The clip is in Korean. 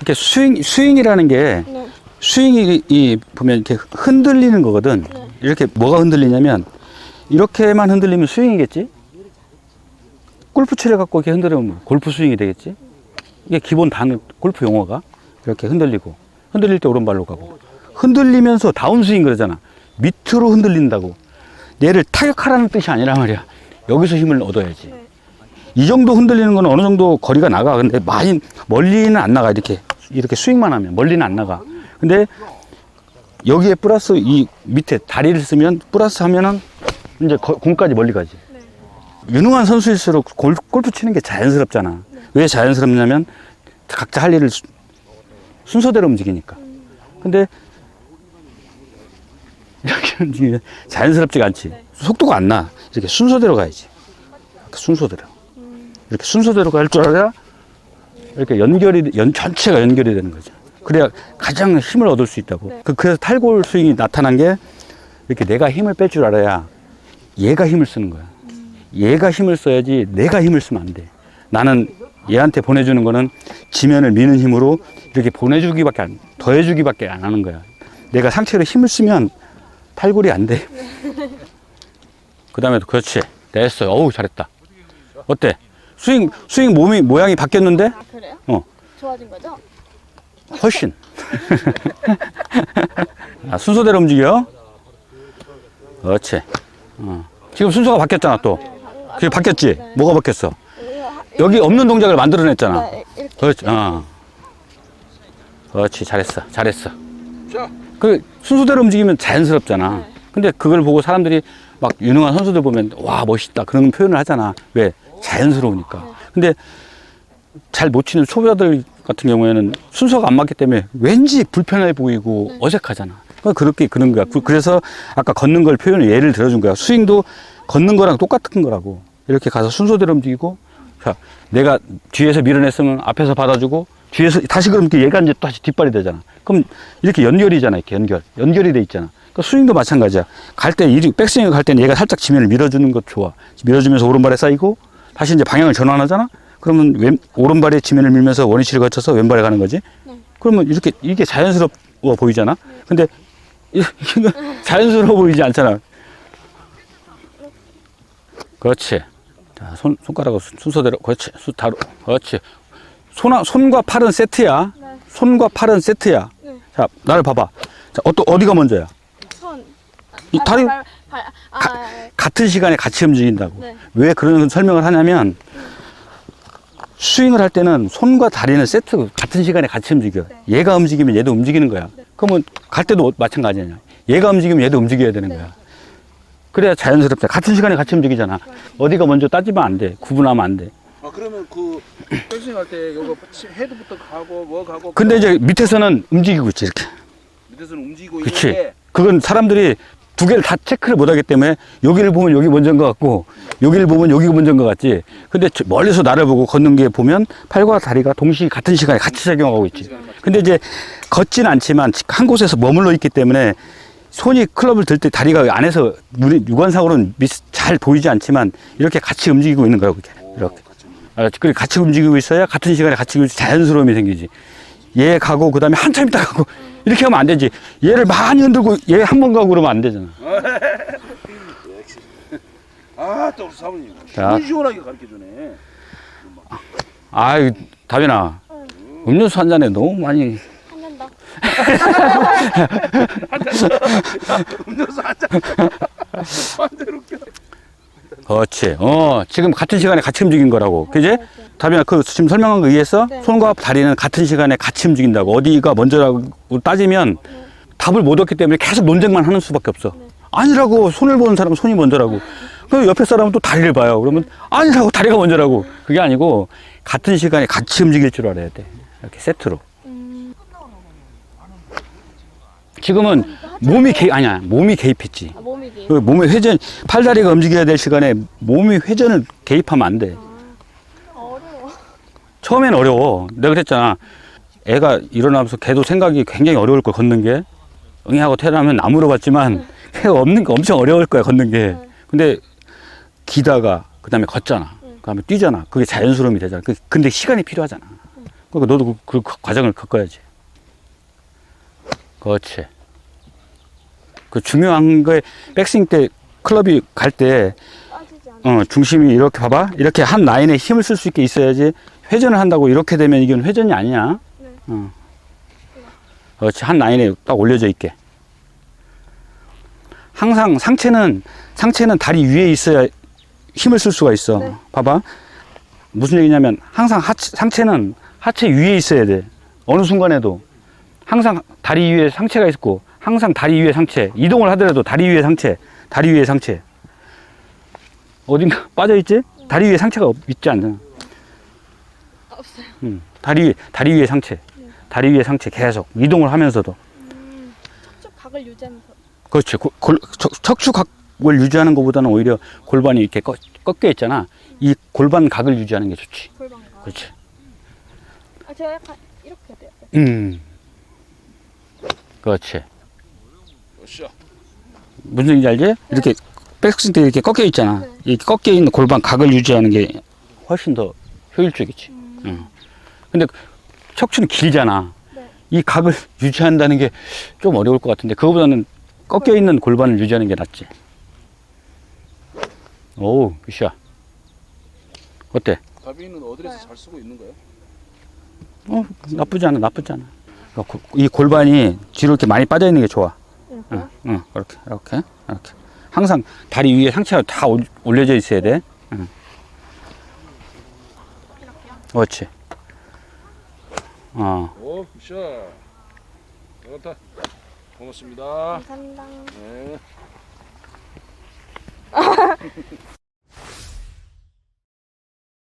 이렇게 스윙이라는 게 네. 스윙이 보면 이렇게 흔들리는 거거든. 네. 이렇게 뭐가 흔들리냐면 이렇게만 흔들리면 스윙이겠지. 골프 채를 갖고 이렇게 흔들면 골프 스윙이 되겠지. 이게 기본 단어 골프 용어가 이렇게 흔들리고 흔들릴 때 오른발로 가고 흔들리면서 다운스윙 그러잖아. 밑으로 흔들린다고. 얘를 타격하라는 뜻이 아니란 말이야. 여기서 힘을 얻어야지. 네. 이 정도 흔들리는 건 어느 정도 거리가 나가. 근데 많이 멀리는 안 나가. 이렇게 스윙만 하면 멀리는 안 나가. 근데 여기에 플러스 이 밑에 다리를 쓰면 플러스 하면은 이제 공까지 멀리 가지. 네. 유능한 선수일수록 골프 치는 게 자연스럽잖아. 네. 왜 자연스럽냐면 각자 할 일을 순서대로 움직이니까. 근데 이렇게 움직이면 자연스럽지가 않지. 네. 속도가 안 나. 이렇게 순서대로 가야지. 순서대로. 이렇게 순서대로 갈 줄 알아야 이렇게 전체가 연결이 되는 거죠. 그래야 가장 힘을 얻을 수 있다고. 네. 그래서 탈골 스윙이 나타난 게 이렇게 내가 힘을 뺄 줄 알아야 얘가 힘을 쓰는 거야. 얘가 힘을 써야지 내가 힘을 쓰면 안 돼. 나는 얘한테 보내주는 거는 지면을 미는 힘으로 이렇게 보내주기밖에 더해주기밖에 안 하는 거야. 내가 상체로 힘을 쓰면 탈골이 안 돼. 그 다음에 그렇지. 됐어요. 어우, 잘했다. 어때? 스윙 모양이 바뀌었는데? 아, 그래요? 어, 좋아진 거죠? 훨씬. 아, 순서대로 움직여. 그렇지. 지금 순서가 바뀌었잖아, 또. 그게 바뀌었지? 네. 뭐가 바뀌었어? 여기 없는 동작을 만들어냈잖아. 네, 이렇게. 그렇지. 그렇지. 잘했어. 그 순서대로 움직이면 자연스럽잖아. 네. 근데 그걸 보고 사람들이 막 유능한 선수들 보면 와, 멋있다. 그런 표현을 하잖아. 왜? 자연스러우니까. 근데 잘 못 치는 초보자들 같은 경우에는 순서가 안 맞기 때문에 왠지 불편해 보이고 어색하잖아. 그렇게 그런 거야. 그래서 아까 걷는 걸 예를 들어준 거야. 스윙도 걷는 거랑 똑같은 거라고. 이렇게 가서 순서대로 움직이고, 자, 내가 뒤에서 밀어냈으면 앞에서 받아주고, 뒤에서 다시 그럼 얘가 이제 다시 뒷발이 되잖아. 그럼 이렇게 연결이잖아. 이렇게 연결이 돼 있잖아. 그러니까 스윙도 마찬가지야. 갈 때, 백스윙을 갈 때는 얘가 살짝 지면을 밀어주는 것 좋아. 밀어주면서 오른발에 쌓이고, 다시 이제 방향을 전환하잖아? 그러면 오른발에 지면을 밀면서 원위치를 거쳐서 왼발에 가는 거지? 네. 그러면 이게 자연스러워 보이잖아? 근데 이거 자연스러워 보이지 않잖아. 그렇지. 자, 손가락으로 순서대로. 그렇지. 그렇지. 손과 팔은 세트야. 네. 손과 팔은 세트야. 네. 자, 나를 봐봐. 자, 어디가 먼저야? 손. 이 다리, 네. 같은 시간에 같이 움직인다고. 네. 왜 그런 설명을 하냐면, 스윙을 할 때는 손과 다리는 세트 같은 시간에 같이 움직여. 네. 얘가 움직이면 얘도 움직이는 거야. 그러면 갈 때도 마찬가지냐. 얘가 움직이면 얘도 움직여야 되는 거야. 그래야 자연스럽다. 같은 시간에 같이 움직이잖아. 어디가 먼저 따지면 안 돼. 구분하면 안 돼. 아 그러면 그 백스윙 할 때 요거 헤드부터 가고 뭐 가고. 근데 이제 밑에서는 움직이고 있지, 이렇게. 밑에서는 움직이고 그치. 있는데. 그건 사람들이 두 개를 다 체크를 못 하기 때문에 여기를 보면 여기 먼저인 것 같고 여기를 보면 여기가 먼저인 것 같지. 근데 멀리서 나를 보고 걷는 게 보면 팔과 다리가 동시 같은 시간에 같이 작용하고 있지. 근데 이제 걷지는 않지만 한 곳에서 머물러 있기 때문에 손이 클럽을 들 때 다리가 안에서 육안상으로는 잘 보이지 않지만 이렇게 같이 움직이고 있는 거라고. 이렇게. 그리고 같이 움직이고 있어야 같은 시간에 같이 자연스러움이 생기지. 얘 가고 그다음에 한참 있다 가고 이렇게 하면 안 되지. 얘를 많이 흔들고 얘 한 번 가고 그러면 안 되잖아. 아또 우리 사모님. 자. 시원하게 가르쳐 주네. 아유, 다빈아. 음료수 한 잔에 너무 많이. 한잔 더. 음료수 한 잔. 완전 웃겨. 그렇지. 지금 같은 시간에 같이 움직인 거라고. 그지? 다빈아, 지금 설명한 거 이해했어? 네. 손과 다리는 같은 시간에 같이 움직인다고. 어디가 먼저라고 따지면 답을 못 얻기 때문에 계속 논쟁만 하는 수밖에 없어. 아니라고. 손을 보는 사람은 손이 먼저라고. 그 옆에 사람은 또 다리를 봐요. 그러면 아니라고. 다리가 먼저라고. 그게 아니고 같은 시간에 같이 움직일 줄 알아야 돼. 이렇게 세트로. 지금은 몸이 개입했지. 몸이기. 그 몸의 회전, 팔다리가 움직여야 될 시간에 몸이 회전을 개입하면 안 돼. 어려워. 처음엔 어려워. 내가 그랬잖아. 애가 일어나면서 걔도 생각이 굉장히 어려울 거야, 걷는 게. 응애하고 태어나면 안 물어봤지만, 걔가 없는 게 엄청 어려울 거야, 걷는 게. 근데 기다가, 그 다음에 걷잖아. 그 다음에 뛰잖아. 그게 자연스러움이 되잖아. 근데 시간이 필요하잖아. 그러니까 너도 그 과정을 겪어야지. 그렇지. 그 중요한 거에 백스윙 때 클럽이 갈 때 빠지지 않아. 중심이 이렇게 봐봐. 이렇게 한 라인에 힘을 쓸 수 있게 있어야지. 회전을 한다고 이렇게 되면 이건 회전이 아니야. 네. 그렇지. 한 라인에 딱 올려져 있게. 항상 상체는 다리 위에 있어야 힘을 쓸 수가 있어. 네. 봐봐. 무슨 얘기냐면 항상 상체는 하체 위에 있어야 돼. 어느 순간에도. 항상 다리 위에 상체가 있고 항상 다리 위에 상체. 이동을 하더라도 다리 위에 상체. 다리 위에 상체. 어딘가 빠져있지? 다리 위에 상체가 있지 않나? 없어요. 다리 위에 상체. 다리 위에 상체 계속 이동을 하면서도. 척추 각을 유지하면서. 그렇지. 척추각을 유지하는 것보다는 오히려 골반이 이렇게 꺾여 있잖아. 이 골반 각을 유지하는 게 좋지. 골반각. 그렇지. 아, 제가 약간 이렇게 돼요. 그렇지. 으쌰. 무슨 얘기인지 알지? 이렇게 백스윙 때 이렇게 꺾여 있잖아. 네. 이 꺾여 있는 골반 각을 유지하는 게 훨씬 더 효율적이지. 근데 척추는 길잖아. 네. 이 각을 유지한다는 게 좀 어려울 것 같은데 그거보다는 꺾여 있는 골반을 유지하는 게 낫지. 오, 굿샷. 어때? 다빈이는 어디에서 잘 쓰고 있는 거야? 나쁘지 않아. 그러니까 이 골반이 뒤로 이렇게 많이 빠져 있는 게 좋아. 이렇게요? 응, 이렇게. 항상 다리 위에 상체가 다 올려져 있어야 돼. 응. 이렇게요? 그렇지. 오, 으쌰. 잘한다. 고맙습니다. 감사합니다. 네.